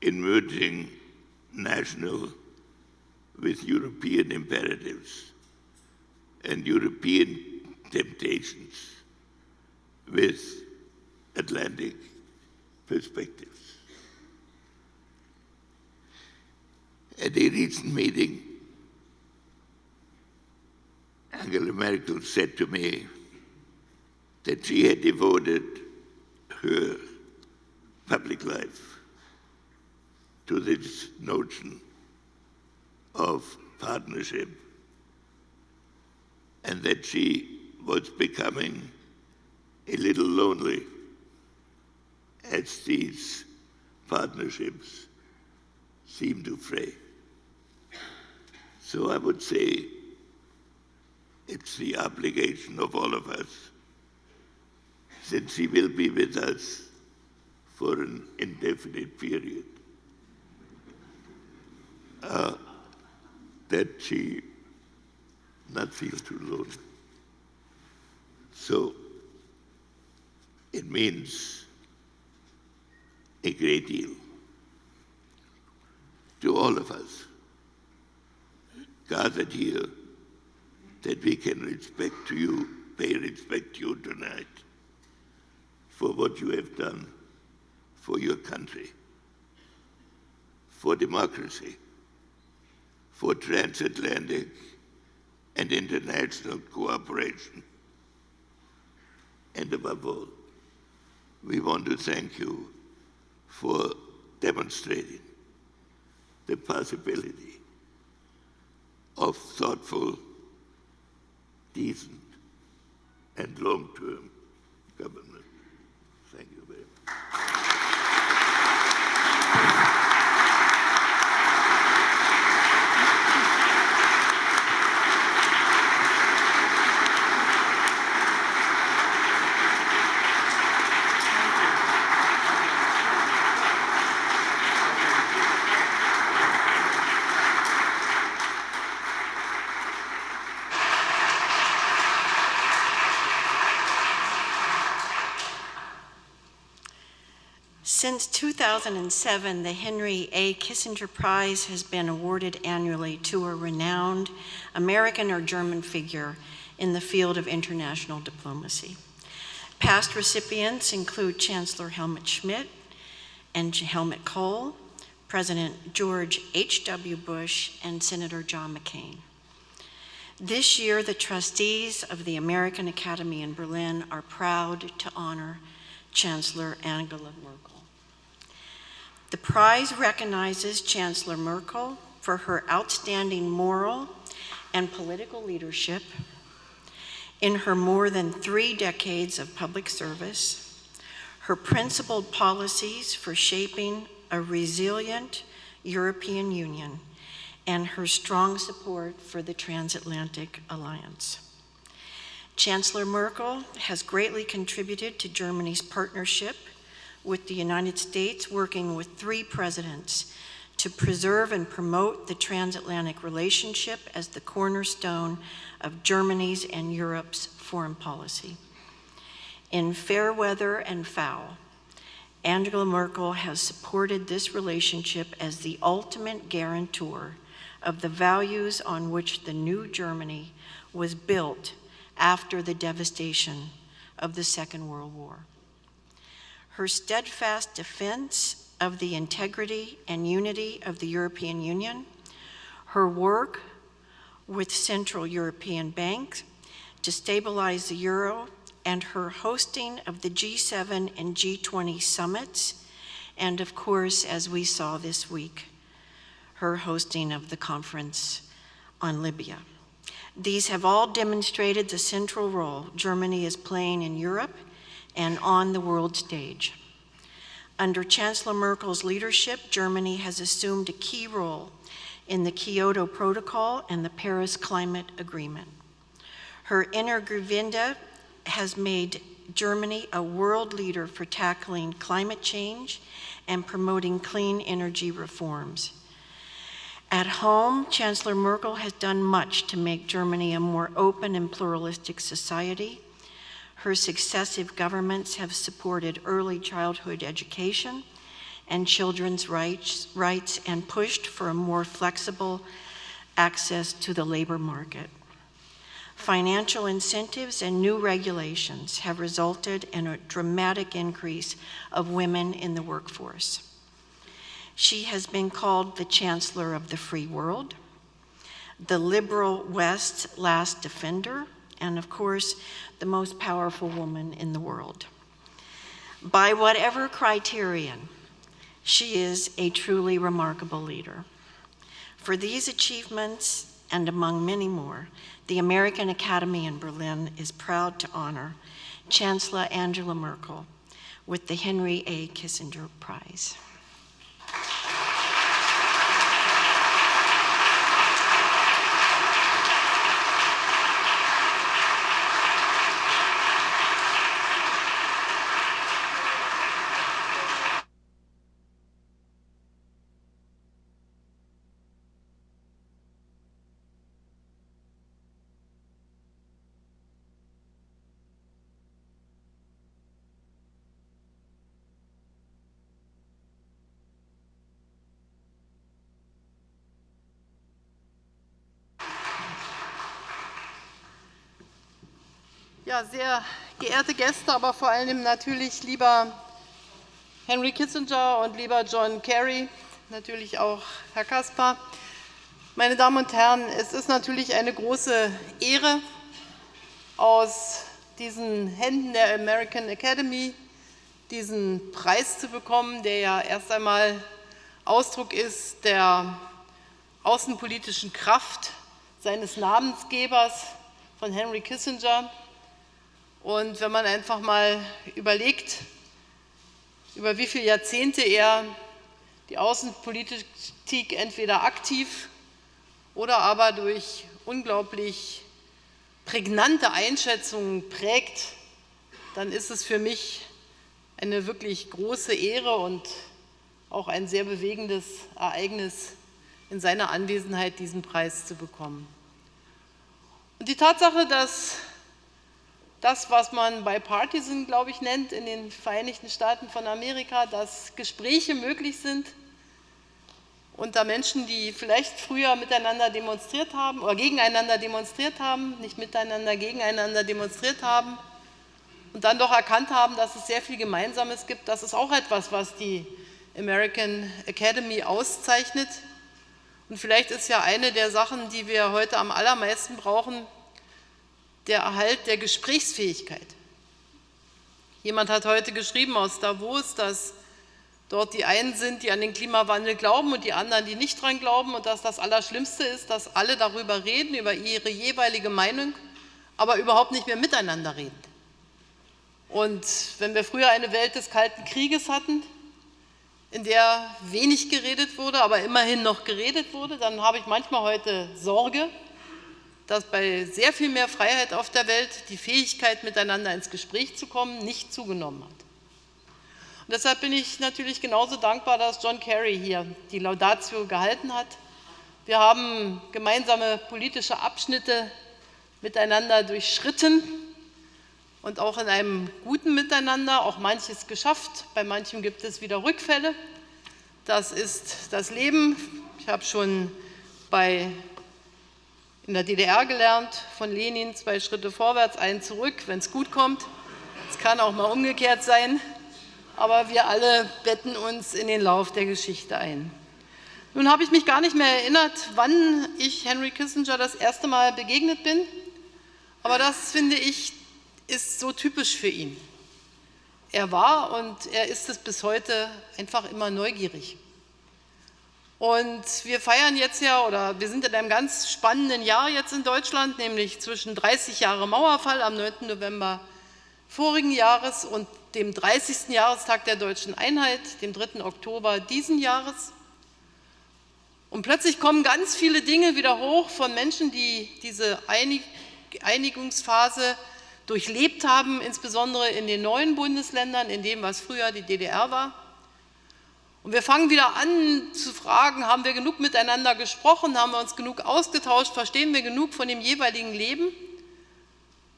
in merging national with European imperatives and European temptations with Atlantic perspectives. At a recent meeting, Angela Merkel said to me that she had devoted her public life to this notion of partnership, and that she was becoming a little lonely as these partnerships seem to fray. So I would say it's the obligation of all of us, since she will be with us for an indefinite period, that she not feel too lonely. So it means a great deal to all of us gathered here that we can pay respect to you tonight for what you have done for your country, for democracy, for transatlantic and international cooperation. And above all, we want to thank you for demonstrating the possibility of thoughtful, decent, and long-term government. Thank you very much. Since 2007, the Henry A. Kissinger Prize has been awarded annually to a renowned American or German figure in the field of international diplomacy. Past recipients include Chancellor Helmut Schmidt and Helmut Kohl, President George H.W. Bush, and Senator John McCain. This year, the trustees of the American Academy in Berlin are proud to honor Chancellor Angela Merkel. The prize recognizes Chancellor Merkel for her outstanding moral and political leadership in her more than 3 decades of public service, her principled policies for shaping a resilient European Union, and her strong support for the transatlantic alliance. Chancellor Merkel has greatly contributed to Germany's partnership with the United States, working with 3 presidents to preserve and promote the transatlantic relationship as the cornerstone of Germany's and Europe's foreign policy. In fair weather and foul, Angela Merkel has supported this relationship as the ultimate guarantor of the values on which the new Germany was built after the devastation of the Second World War. Her steadfast defense of the integrity and unity of the European Union, her work with Central European banks to stabilize the euro, and her hosting of the G7 and G20 summits, and of course, as we saw this week, her hosting of the conference on Libya. These have all demonstrated the central role Germany is playing in Europe and on the world stage. Under Chancellor Merkel's leadership, Germany has assumed a key role in the Kyoto Protocol and the Paris Climate Agreement. Her Energiewende has made Germany a world leader for tackling climate change and promoting clean energy reforms. At home, Chancellor Merkel has done much to make Germany a more open and pluralistic society. Her successive governments have supported early childhood education and children's rights and pushed for a more flexible access to the labor market. Financial incentives and new regulations have resulted in a dramatic increase of women in the workforce. She has been called the Chancellor of the Free World, the liberal West's last defender, and of course, the most powerful woman in the world. By whatever criterion, she is a truly remarkable leader. For these achievements, and among many more, the American Academy in Berlin is proud to honor Chancellor Angela Merkel with the Henry A. Kissinger Prize. Ja, sehr geehrte Gäste, aber vor allem natürlich lieber Henry Kissinger und lieber John Kerry, natürlich auch Herr Caspar. Meine Damen und Herren, es ist natürlich eine große Ehre, aus diesen Händen der American Academy diesen Preis zu bekommen, der ja erst einmal Ausdruck ist der außenpolitischen Kraft seines Namensgebers, von Henry Kissinger. Und wenn man einfach mal überlegt, über wie viele Jahrzehnte er die Außenpolitik entweder aktiv oder aber durch unglaublich prägnante Einschätzungen prägt, dann ist es für mich eine wirklich große Ehre und auch ein sehr bewegendes Ereignis, in seiner Anwesenheit diesen Preis zu bekommen. Und die Tatsache, dass das, was man bipartisan, glaube ich, nennt in den Vereinigten Staaten von Amerika, dass Gespräche möglich sind unter Menschen, die vielleicht früher miteinander demonstriert haben oder gegeneinander demonstriert haben, nicht miteinander, gegeneinander demonstriert haben und dann doch erkannt haben, dass es sehr viel Gemeinsames gibt. Das ist auch etwas, was die American Academy auszeichnet. Und vielleicht ist ja eine der Sachen, die wir heute am allermeisten brauchen, der Erhalt der Gesprächsfähigkeit. Jemand hat heute geschrieben aus Davos, dass dort die einen sind, die an den Klimawandel glauben und die anderen, die nicht dran glauben, und dass das Allerschlimmste ist, dass alle darüber reden, über ihre jeweilige Meinung, aber überhaupt nicht mehr miteinander reden. Und wenn wir früher eine Welt des Kalten Krieges hatten, in der wenig geredet wurde, aber immerhin noch geredet wurde, dann habe ich manchmal heute Sorge, dass bei sehr viel mehr Freiheit auf der Welt die Fähigkeit, miteinander ins Gespräch zu kommen, nicht zugenommen hat. Und deshalb bin ich natürlich genauso dankbar, dass John Kerry hier die Laudatio gehalten hat. Wir haben gemeinsame politische Abschnitte miteinander durchschritten und auch in einem guten Miteinander auch manches geschafft. Bei manchem gibt es wieder Rückfälle. Das ist das Leben. Ich habe schon in der DDR gelernt, von Lenin 2 Schritte vorwärts, 1 zurück, wenn es gut kommt. Es kann auch mal umgekehrt sein. aber wir alle betten uns in den Lauf der Geschichte ein. Nun habe ich mich gar nicht mehr erinnert, wann ich Henry Kissinger das erste Mal begegnet bin, aber das, finde ich, ist so typisch für ihn. Er war und er ist es bis heute einfach immer neugierig. Und wir feiern jetzt ja, oder wir sind in einem ganz spannenden Jahr jetzt in Deutschland, nämlich zwischen 30 Jahre Mauerfall am 9. November vorigen Jahres und dem 30. Jahrestag der deutschen Einheit, dem 3. Oktober diesen Jahres. Und plötzlich kommen ganz viele Dinge wieder hoch von Menschen, die diese Einigungsphase durchlebt haben, insbesondere in den neuen Bundesländern, in dem, was früher die DDR war. Und wir fangen wieder an zu fragen, haben wir genug miteinander gesprochen, haben wir uns genug ausgetauscht, verstehen wir genug von dem jeweiligen Leben?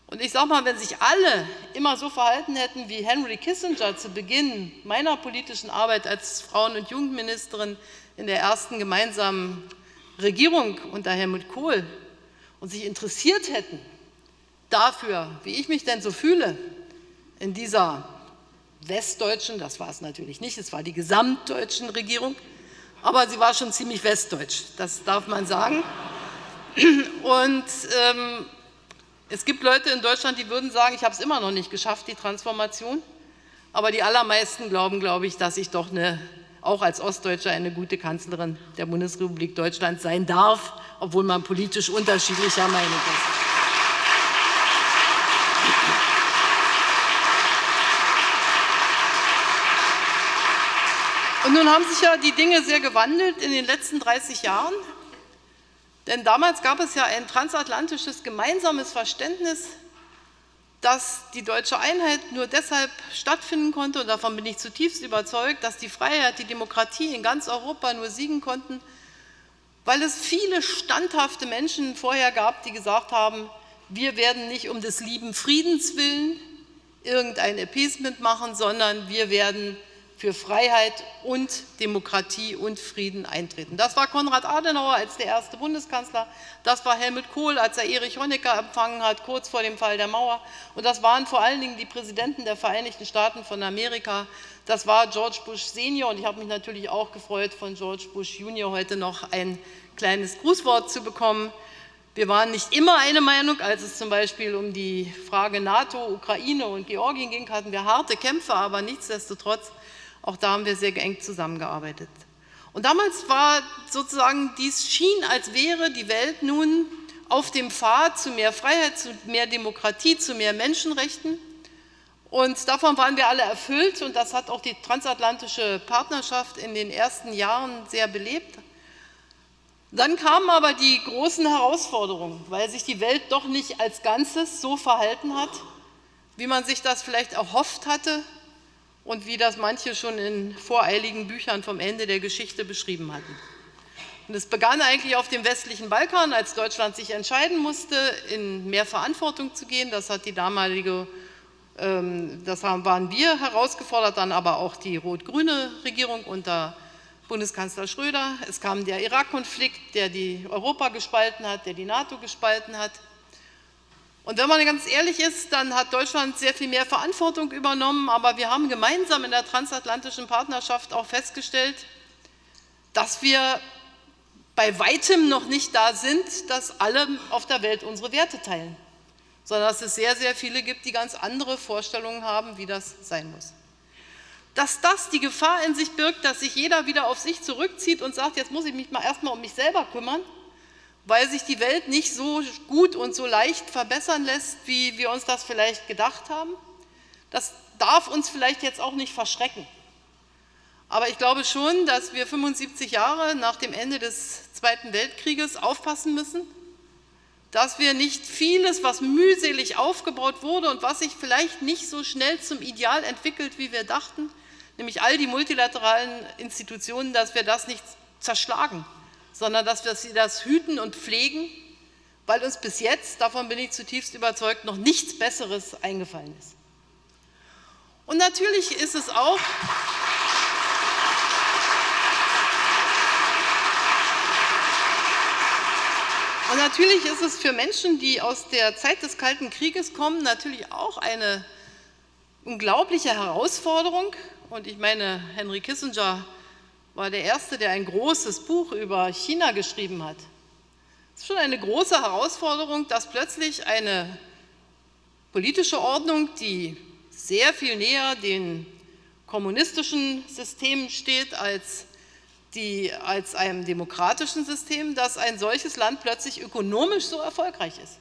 Und ich sage mal, wenn sich alle immer so verhalten hätten wie Henry Kissinger zu Beginn meiner politischen Arbeit als Frauen- und Jugendministerin in der ersten gemeinsamen Regierung unter Helmut Kohl und sich interessiert hätten dafür, wie ich mich denn so fühle in dieser westdeutschen, das war es natürlich nicht, es war die gesamtdeutschen Regierung, aber sie war schon ziemlich westdeutsch, das darf man sagen. Und es gibt Leute in Deutschland, die würden sagen, ich habe es immer noch nicht geschafft, die Transformation, aber die allermeisten glauben, glaube ich, dass ich doch auch als Ostdeutsche eine gute Kanzlerin der Bundesrepublik Deutschland sein darf, obwohl man politisch unterschiedlicher Meinung ist. Und nun haben sich ja die Dinge sehr gewandelt in den letzten 30 Jahren, denn damals gab es ja ein transatlantisches gemeinsames Verständnis, dass die deutsche Einheit nur deshalb stattfinden konnte, und davon bin ich zutiefst überzeugt, dass die Freiheit, die Demokratie in ganz Europa nur siegen konnten, weil es viele standhafte Menschen vorher gab, die gesagt haben, wir werden nicht um des lieben Friedens willen irgendein Appeasement machen, sondern wir werden für Freiheit und Demokratie und Frieden eintreten. Das war Konrad Adenauer als der erste Bundeskanzler, das war Helmut Kohl, als er Erich Honecker empfangen hat, kurz vor dem Fall der Mauer, und das waren vor allen Dingen die Präsidenten der Vereinigten Staaten von Amerika, das war George Bush Senior, und ich habe mich natürlich auch gefreut, von George Bush Junior heute noch ein kleines Grußwort zu bekommen. Wir waren nicht immer eine Meinung, als es zum Beispiel um die Frage NATO, Ukraine und Georgien ging, hatten wir harte Kämpfe, aber nichtsdestotrotz, auch da haben wir sehr eng zusammengearbeitet. Und damals war sozusagen, dies schien, als wäre die Welt nun auf dem Pfad zu mehr Freiheit, zu mehr Demokratie, zu mehr Menschenrechten. Und davon waren wir alle erfüllt, und das hat auch die transatlantische Partnerschaft in den ersten Jahren sehr belebt. Dann kamen aber die großen Herausforderungen, weil sich die Welt doch nicht als Ganzes so verhalten hat, wie man sich das vielleicht erhofft hatte, und wie das manche schon in voreiligen Büchern vom Ende der Geschichte beschrieben hatten. Und es begann eigentlich auf dem westlichen Balkan, als Deutschland sich entscheiden musste, in mehr Verantwortung zu gehen. Das hat waren wir herausgefordert, dann aber auch die rot-grüne Regierung unter Bundeskanzler Schröder. Es kam der Irak-Konflikt, der die Europa gespalten hat, der die NATO gespalten hat. Und wenn man ganz ehrlich ist, dann hat Deutschland sehr viel mehr Verantwortung übernommen, aber wir haben gemeinsam in der transatlantischen Partnerschaft auch festgestellt, dass wir bei weitem noch nicht da sind, dass alle auf der Welt unsere Werte teilen, sondern dass es sehr, sehr viele gibt, die ganz andere Vorstellungen haben, wie das sein muss. Dass das die Gefahr in sich birgt, dass sich jeder wieder auf sich zurückzieht und sagt, jetzt muss ich mich mal erstmal um mich selber kümmern, weil sich die Welt nicht so gut und so leicht verbessern lässt, wie wir uns das vielleicht gedacht haben. Das darf uns vielleicht jetzt auch nicht verschrecken. Aber ich glaube schon, dass wir 75 Jahre nach dem Ende des Zweiten Weltkrieges aufpassen müssen, dass wir nicht vieles, was mühselig aufgebaut wurde und was sich vielleicht nicht so schnell zum Ideal entwickelt, wie wir dachten, nämlich all die multilateralen Institutionen, dass wir das nicht zerschlagen, sondern dass wir das hüten und pflegen, weil uns bis jetzt, davon bin ich zutiefst überzeugt, noch nichts Besseres eingefallen ist. Und natürlich ist es auch für Menschen, die aus der Zeit des Kalten Krieges kommen, natürlich auch eine unglaubliche Herausforderung Und ich meine, Henry Kissinger war der Erste, der ein großes Buch über China geschrieben hat. Es ist schon eine große Herausforderung, dass plötzlich eine politische Ordnung, die sehr viel näher den kommunistischen Systemen steht als einem demokratischen System, dass ein solches Land plötzlich ökonomisch so erfolgreich ist.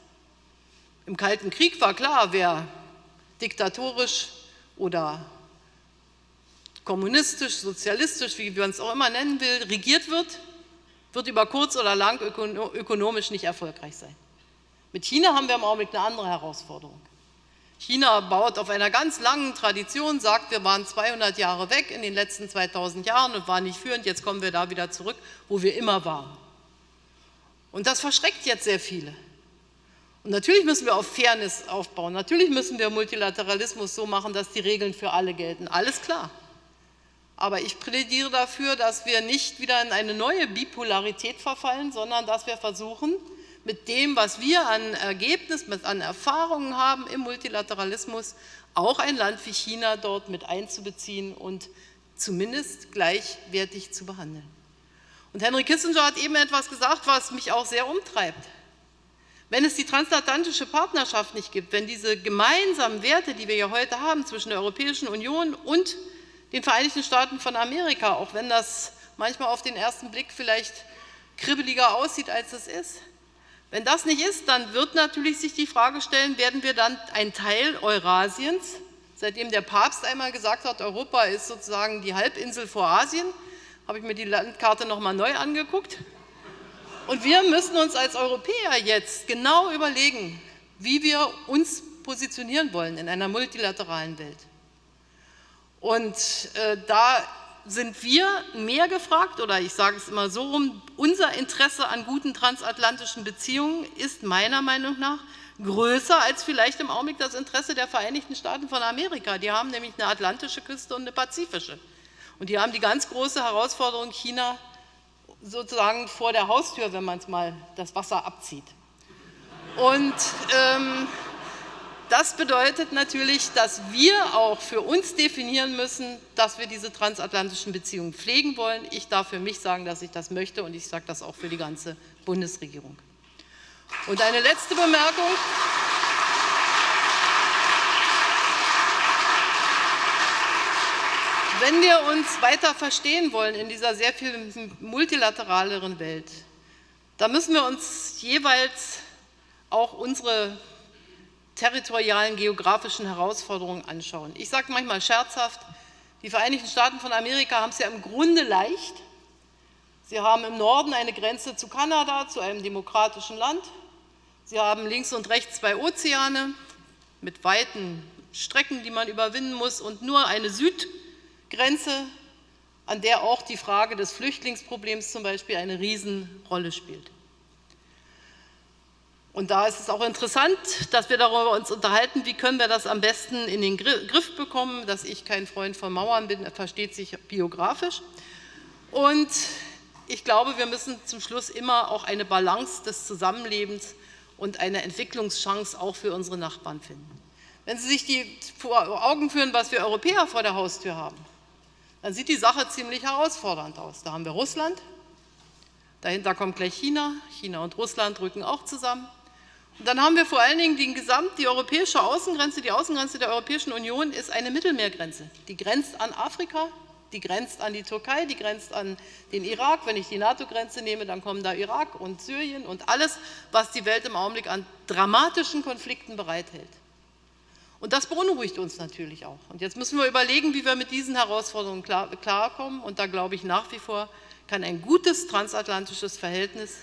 Im Kalten Krieg war klar, wer diktatorisch oder kommunistisch, sozialistisch, wie man es auch immer nennen will, regiert wird, wird über kurz oder lang ökonomisch nicht erfolgreich sein. Mit China haben wir im Augenblick eine andere Herausforderung. China baut auf einer ganz langen Tradition, sagt, wir waren 200 Jahre weg in den letzten 2000 Jahren und waren nicht führend, jetzt kommen wir da wieder zurück, wo wir immer waren. Und das verschreckt jetzt sehr viele. Und natürlich müssen wir auf Fairness aufbauen, natürlich müssen wir Multilateralismus so machen, dass die Regeln für alle gelten, alles klar. Aber ich plädiere dafür, dass wir nicht wieder in eine neue Bipolarität verfallen, sondern dass wir versuchen, mit dem, was wir an Ergebnissen, an Erfahrungen haben im Multilateralismus, auch ein Land wie China dort mit einzubeziehen und zumindest gleichwertig zu behandeln. Und Henry Kissinger hat eben etwas gesagt, was mich auch sehr umtreibt. Wenn es die transatlantische Partnerschaft nicht gibt, wenn diese gemeinsamen Werte, die wir ja heute haben zwischen der Europäischen Union und den Vereinigten Staaten von Amerika, auch wenn das manchmal auf den ersten Blick vielleicht kribbeliger aussieht, als es ist, wenn das nicht ist, dann wird natürlich sich die Frage stellen, werden wir dann ein Teil Eurasiens, seitdem der Papst einmal gesagt hat, Europa ist sozusagen die Halbinsel vor Asien, habe ich mir die Landkarte nochmal neu angeguckt. Und wir müssen uns als Europäer jetzt genau überlegen, wie wir uns positionieren wollen in einer multilateralen Welt. Und da sind wir mehr gefragt, oder ich sage es immer so rum, unser Interesse an guten transatlantischen Beziehungen ist meiner Meinung nach größer als vielleicht im Augenblick das Interesse der Vereinigten Staaten von Amerika. Die haben nämlich eine atlantische Küste und eine pazifische. Und die haben die ganz große Herausforderung, China sozusagen vor der Haustür, wenn man es mal das Wasser abzieht. Und das bedeutet natürlich, dass wir auch für uns definieren müssen, dass wir diese transatlantischen Beziehungen pflegen wollen. Ich darf für mich sagen, dass ich das möchte, und ich sage das auch für die ganze Bundesregierung. Und eine letzte Bemerkung. Wenn wir uns weiter verstehen wollen in dieser sehr viel multilateraleren Welt, dann müssen wir uns jeweils auch unsere territorialen, geografischen Herausforderungen anschauen. Ich sage manchmal scherzhaft, die Vereinigten Staaten von Amerika haben es ja im Grunde leicht. Sie haben im Norden eine Grenze zu Kanada, zu einem demokratischen Land. Sie haben links und rechts 2 Ozeane mit weiten Strecken, die man überwinden muss, und nur eine Südgrenze, an der auch die Frage des Flüchtlingsproblems zum Beispiel eine Riesenrolle spielt. Und da ist es auch interessant, dass wir darüber uns unterhalten, wie können wir das am besten in den Griff bekommen. Dass ich kein Freund von Mauern bin, versteht sich biografisch. Und ich glaube, wir müssen zum Schluss immer auch eine Balance des Zusammenlebens und eine Entwicklungschance auch für unsere Nachbarn finden. Wenn Sie sich vor Augen führen, was wir Europäer vor der Haustür haben, dann sieht die Sache ziemlich herausfordernd aus. Da haben wir Russland, dahinter kommt gleich China. China und Russland rücken auch zusammen. Und dann haben wir vor allen Dingen die europäische Außengrenze. Die Außengrenze der Europäischen Union ist eine Mittelmeergrenze. Die grenzt an Afrika, die grenzt an die Türkei, die grenzt an den Irak. Wenn ich die NATO-Grenze nehme, dann kommen da Irak und Syrien und alles, was die Welt im Augenblick an dramatischen Konflikten bereithält. Und das beunruhigt uns natürlich auch. Und jetzt müssen wir überlegen, wie wir mit diesen Herausforderungen klarkommen. Und da glaube ich nach wie vor, kann ein gutes transatlantisches Verhältnis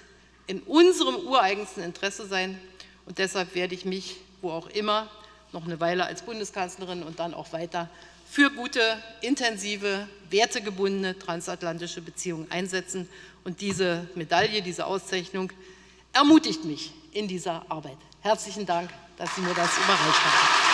in unserem ureigensten Interesse sein. Und deshalb werde ich mich, wo auch immer, noch eine Weile als Bundeskanzlerin und dann auch weiter für gute, intensive, wertegebundene transatlantische Beziehungen einsetzen. Und diese Medaille, diese Auszeichnung ermutigt mich in dieser Arbeit. Herzlichen Dank, dass Sie mir das überreicht haben.